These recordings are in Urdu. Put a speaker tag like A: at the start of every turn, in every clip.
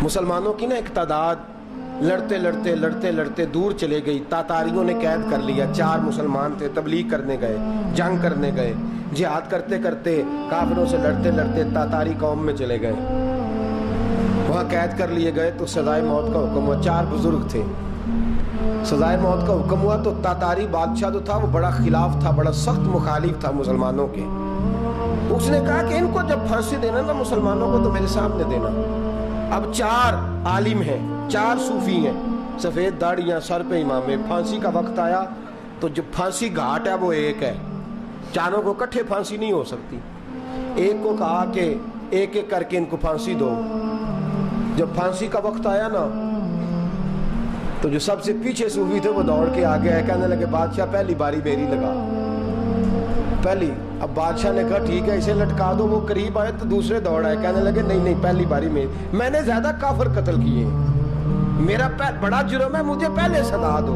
A: مسلمانوں کی نا ایک تعداد لڑتے لڑتے لڑتے لڑتے دور چلے گئی. تاتاریوں نے قید کر لیا. 4 مسلمان تھے, تبلیغ کرنے گئے, جنگ کرنے گئے, جہاد کرتے کرتے کافروں سے لڑتے لڑتے تاتاری قوم میں چلے گئے. وہاں قید کر لیے گئے تو سزائے موت کا حکم ہوا. 4 بزرگ تھے. سزائے موت کا حکم ہوا تو تاتاری بادشاہ جو تھا وہ بڑا خلاف تھا, بڑا سخت مخالف تھا مسلمانوں کے. اس نے کہا کہ ان کو جب پھانسی دینا نا مسلمانوں کو تو میرے سامنے دینا. اب 4 عالم ہیں, 4 صوفی ہیں, سفید داڑیاں, سر پہ امامے. پھانسی کا وقت آیا تو جو پھانسی گھاٹ ہے وہ ایک ہے. چاروں کو کٹھے پھانسی نہیں ہو سکتی. ایک کو کہا کہ ایک ایک کر کے ان کو پھانسی دو. جب پھانسی کا وقت آیا نا تو جو سب سے پیچھے صوفی تھے وہ دوڑ کے آگے آئے, کہنے لگے بادشاہ پہلی باری میری لگا, پہلی. اب بادشاہ نے کہا ٹھیک ہے اسے لٹکا دو. وہ قریب آئے تو دوسرے دوڑ آئے, کہنے لگے نہیں نہیں پہلی باری میں نے زیادہ کافر قتل کیے, میرا بڑا جرم ہے, مجھے پہلے سزا دو.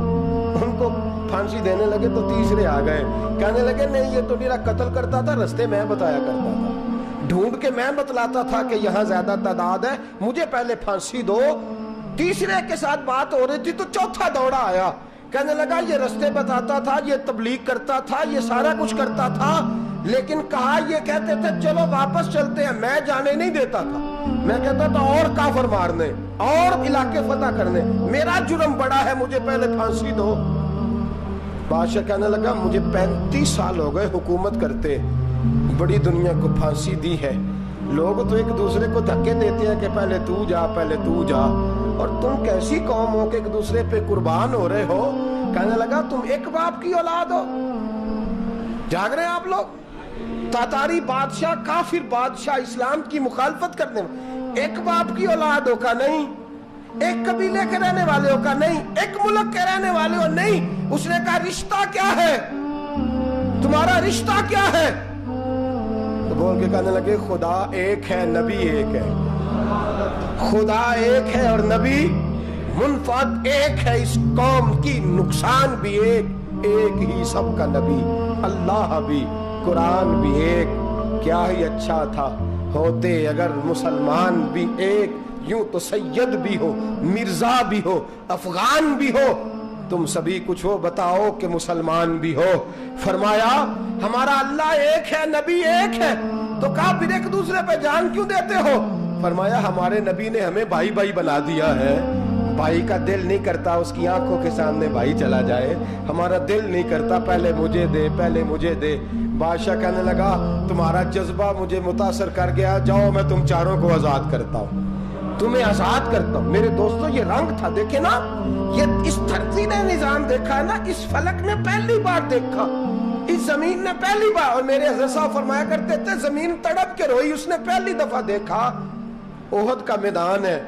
A: ان کو پھانسی دینے لگے تو تیسرے آ گئے, کہنے لگے نہیں یہ تو میرا قتل کرتا تھا, رستے میں بتایا کرتا تھا, ڈھونڈ کے میں بتلاتا تھا کہ یہاں زیادہ تعداد ہے, مجھے پہلے پھانسی دو. تیسرے کے ساتھ بات ہو رہی تھی تو چوتھا دوڑا آیا, کہنے لگا یہ رستے بتاتا تھا, یہ تبلیغ کرتا تھا, یہ سارا کچھ کرتا تھا, لیکن کہا یہ کہتے تھے چلو واپس چلتے ہیں, میں جانے نہیں دیتا تھا. میں کہتا تھا اور کافر مارنے اور علاقے فتح کرنے, میرا جرم بڑا ہے, مجھے پہلے پھانسی دو. بادشاہ کہنے لگا مجھے 35 سال ہو گئے حکومت کرتے, بڑی دنیا کو پھانسی دی ہے. لوگ تو ایک دوسرے کو دھکے دیتے ہیں کہ پہلے تو جا پہلے تو جا, اور تم کیسی قوم ہو کہ ایک دوسرے پہ قربان ہو رہے ہو. کہنے لگا تم ایک باپ کی اولاد ہو. جاگ رہے ہیں آپ لوگ. تاتاری بادشاہ, کافر بادشاہ, اسلام کی مخالفت کرنے میں ایک باپ کی اولاد ہو کا نہیں, ایک قبیلے کے رہنے والے ہو کا نہیں, ایک ملک کے رہنے والے ہو نہیں. اس نے کہا رشتہ کیا ہے تمہارا, رشتہ کیا ہے؟ تو بول کے کہنے لگے خدا ایک ہے, نبی ایک ہے. خدا ایک ہے اور نبی منفرد ایک ہے. اس قوم کی نقصان بھی ایک, ایک ہی سب کا نبی, اللہ بھی, قرآن بھی ایک. کیا ہی اچھا تھا ہوتے اگر مسلمان بھی ایک, یوں تو سید بھی ہو, مرزا بھی ہو, افغان بھی ہو, تم سبھی کچھ ہو, بتاؤ کہ مسلمان بھی ہو. فرمایا ہمارا اللہ ایک ہے, نبی ایک ہے. تو کہا پھر ایک دوسرے پہ جان کیوں دیتے ہو؟ فرمایا ہمارے نبی نے ہمیں بھائی بھائی بنا دیا ہے. بھائی کا دل نہیں کرتا اس کی آنکھوں کے سامنے بھائی چلا جائے, ہمارا دل نہیں کرتا پہلے مجھے دے پہلے مجھے دے. بادشاہ کہنے لگا تمہارا جذبہ مجھے متاثر کر گیا, جاؤ میں تم چاروں کو آزاد کرتا ہوں, تمہیں آزاد کرتا ہوں. میرے دوستو یہ رنگ تھا, دیکھیں نا, یہ اس دھرتی نے نظام دیکھا ہے نا, اس فلک نے پہلی بار دیکھا, اس زمین نے پہلی بار. اور میرے حضرت صاحب فرمایا کرتے تھے زمین تڑپ کے روئی, اس نے پہلی دفعہ دیکھا. احد کا میدان ہے,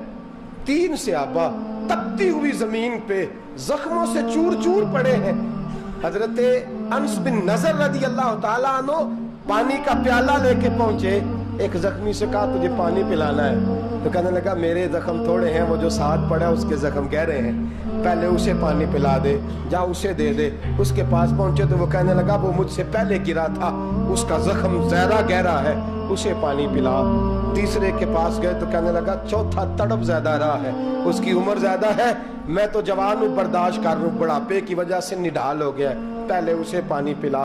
A: 3 صحابہ تپتی ہوئی زمین پہ زخموں سے چور چور پڑے ہیں. حضرت انس بن نضر رضی اللہ تعالیٰ عنہ پانی کا پیالہ لے کے پہنچے. ایک زخمی سے کہا تجھے پانی پلانا ہے, تو کہنے لگا میرے زخم تھوڑے ہیں, وہ جو ساتھ پڑا ہے اس کے زخم گہرے ہیں, پہلے اسے پانی پلا دے, جا اسے دے دے. اس کے پاس پہنچے تو وہ کہنے لگا وہ مجھ سے پہلے گرا تھا, اس کا زخم زیادہ گہرا ہے, اسے پانی پلا. تیسرے کے پاس گئے تو کہنے لگا چوتھا تڑپ زیادہ رہا ہے, اس کی عمر زیادہ ہے, میں تو جوان ہوں برداشت کر رہوں, بڑھاپے کی وجہ سے نڈھال ہو گیا ہے, پہلے اسے پانی پلا.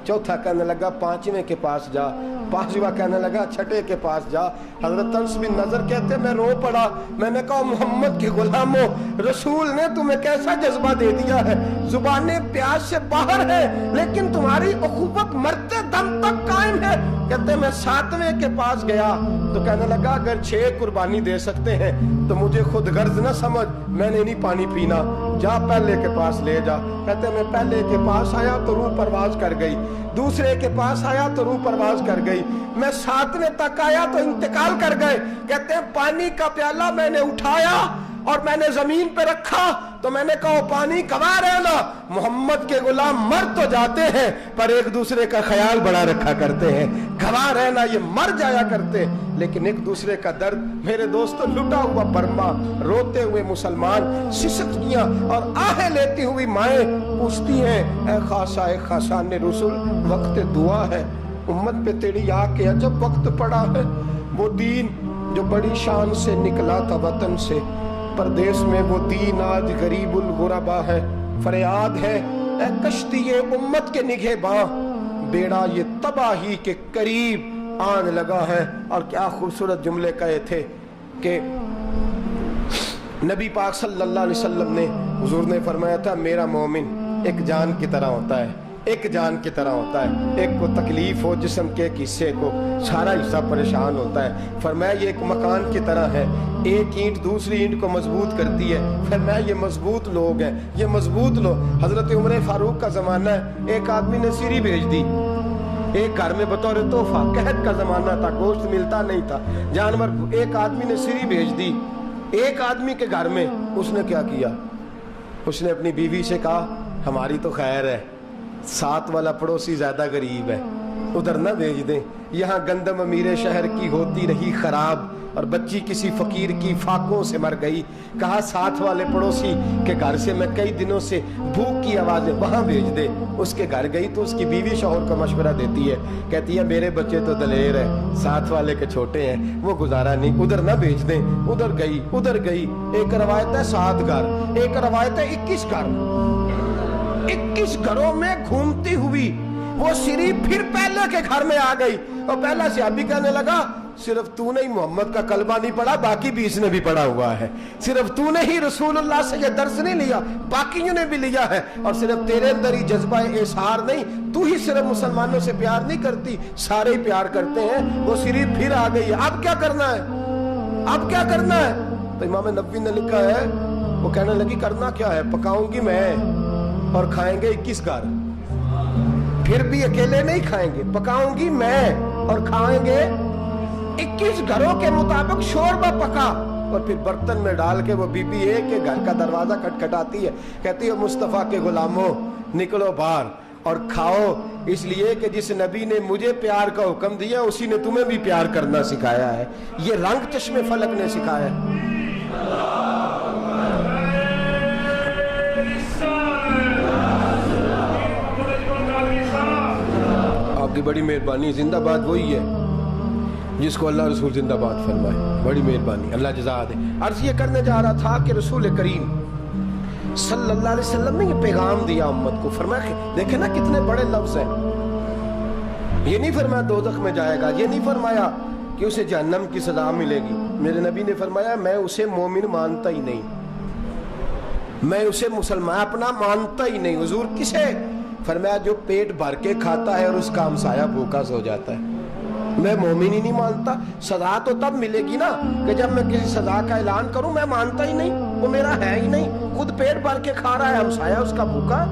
A: چوتھا کہنے لگا 5ویں کے پاس جا, 5واں کہنے لگا 6ٹھے کے پاس جا. حضرت انس بن نضر کہتے میں رو پڑا, میں نے کہا محمد کے غلاموں, رسول نے تمہیں کیسا جذبہ دے دیا ہے, زبانیں پیاس سے باہر ہے لیکن تمہاری اخوت مرتے دم تک قائم ہے. کہتے میں 7ویں کے پاس گیا تو کہنے لگا اگر 6 قربانی دے سکتے ہیں تو مجھے خود غرض نہ سمجھ, میں نے نہیں پانی پینا, جا پہلے کے پاس لے جا. کہتے میں پہلے کے پاس آیا تو روح پرواز کر گئی, دوسرے کے پاس آیا تو روح پرواز کر گئی, میں 7ویں تک آیا تو انتقال کر گئے. کہتے ہیں پانی کا پیالہ میں نے اٹھایا اور میں نے زمین پہ رکھا تو میں نے کہا پانی گواہ رہنا, محمد کے غلام مر تو جاتے ہیں پر ایک دوسرے کا خیال بڑا رکھا کرتے ہیں, گواہ رہنا یہ مر جایا کرتے لیکن ایک دوسرے کا درد. میرے دوستو لٹا ہوا برما, روتے ہوئے مسلمان, سسکیاں اور آہیں لیتی ہوئی مائیں پوچھتی ہیں اے خاصا اے خاصان رسول, وقت دعا ہے, امت پہ تیری آ کے عجب وقت پڑا ہے. وہ دین جو بڑی شان سے نکلا تھا وطن سے، پردیس میں وہ دین آج غریب الغربا ہے، فریاد ہے اے کشتی امت کے نگہباں، بیڑا یہ تباہی کے قریب آن لگا ہے۔ اور کیا خوبصورت جملے کہے تھے کہ نبی پاک صلی اللہ علیہ وسلم نے، حضور نے فرمایا تھا میرا مومن ایک جان کی طرح ہوتا ہے، ایک جان کی طرح ہوتا ہے، ایک کو تکلیف ہو جسم کے ایک حصے کو سارا حصہ پریشان ہوتا ہے، فرمایا یہ ایک مکان کی طرح ہے، ایک اینٹ دوسری اینٹ کو مضبوط کرتی ہے، فرمایا یہ مضبوط لوگ ہیں، یہ مضبوط لوگ۔ حضرت عمر فاروق کا زمانہ ہے، ایک آدمی نے سیری بھیج دی ایک گھر میں بطور تحفہ، قحط کا زمانہ تھا، گوشت ملتا نہیں تھا، جانور، ایک آدمی نے سیری بھیج دی ایک آدمی کے گھر میں۔ اس نے کیا کیا؟ اس نے اپنی بیوی سے کہا ہماری تو خیر ہے، ساتھ والا پڑوسی زیادہ غریب ہے، ادھر نہ بھیج دیں، یہاں گندم امیر شہر کی ہوتی رہی خراب اور بچی کسی فقیر کی فاقوں سے مر گئی، کہا ساتھ والے پڑوسی کے گھر سے میں کئی دنوں سے بھوک کی آوازیں، وہاں بھیج دے۔ اس کے گھر گئی تو اس کی بیوی شوہر کو مشورہ دیتی ہے، کہتی ہے میرے بچے تو دلیر ہیں، ساتھ والے کے چھوٹے ہیں، وہ گزارا نہیں، ادھر نہ بھیج دیں۔ ادھر گئی، ایک روایت ہے 7 گھر، ایک روایت ہے 21 گھر، 21 گھروں میں گھومتی ہوئی وہ سری پھر پہلے کے گھر میں آ گئی، اور پہلا صحابی کہنے لگا صرف تو نے ہی محمد کا کلمہ نہیں پڑھا، باقی 20 نے بھی پڑھا ہوا ہے، صرف تو نے ہی رسول اللہ سے یہ درس نہیں لیا، باقیوں نے بھی لیا ہے، اور صرف تیرے اندر ہی جذبہ اظہار نہیں، تو ہی صرف مسلمانوں سے پیار نہیں کرتی، سارے ہی پیار کرتے ہیں۔ وہ سری پھر آ گئی ہے، اب کیا کرنا ہے؟ اب کیا کرنا ہے؟ تو امام نبوی نے لکھا ہے، وہ کہنے لگی کرنا کیا ہے، پکاؤں گی میں اور کھائیں گے 21 گھر، پھر بھی اکیلے نہیں کھائیں گے، پکاؤں گی میں اور کھائیں گے 21 گھروں کے مطابق شوربہ پکا، اور پھر برتن میں ڈال کے وہ بی بی ایک کے گھر کا دروازہ کھٹکھٹاتی ہے، کہتی ہے مصطفیٰ کے غلاموں نکلو باہر اور کھاؤ، اس لیے کہ جس نبی نے مجھے پیار کا حکم دیا اسی نے تمہیں بھی پیار کرنا سکھایا ہے، یہ رنگ چشم فلک نے سکھایا ہے۔ آپ کی بڑی مہربانی، زندہ باد وہی ہے جس کو اللہ رسول زندہ باد فرمائے، بڑی مہربانی، اللہ جزا دے۔ عرض یہ کرنے جا رہا تھا کہ رسول کریم صلی اللہ علیہ وسلم نے یہ پیغام دیا امت کو، فرمایا دیکھیں نا کتنے بڑے لفظ ہیں، یہ نہیں فرمایا دوزخ میں جائے گا، یہ نہیں فرمایا کہ اسے جہنم کی سزا ملے گی، میرے نبی نے فرمایا میں اسے مومن مانتا ہی نہیں، میں اسے مسلمان اپنا مانتا ہی نہیں۔ حضور کسے؟ فرمایا جو پیٹ بھر کے کھاتا ہے اور اس کا ہمسایہ بھوکا سو جاتا ہے، میں مومن ہی نہیں مانتا۔ سزا تو تب ملے گی نا کہ جب میں کسی سزا کا اعلان کروں، میں مانتا ہی نہیں، وہ میرا ہے ہی نہیں، خود پیٹ بھر کے کھا رہا ہے، ہمسایہ اس کا بھوکا۔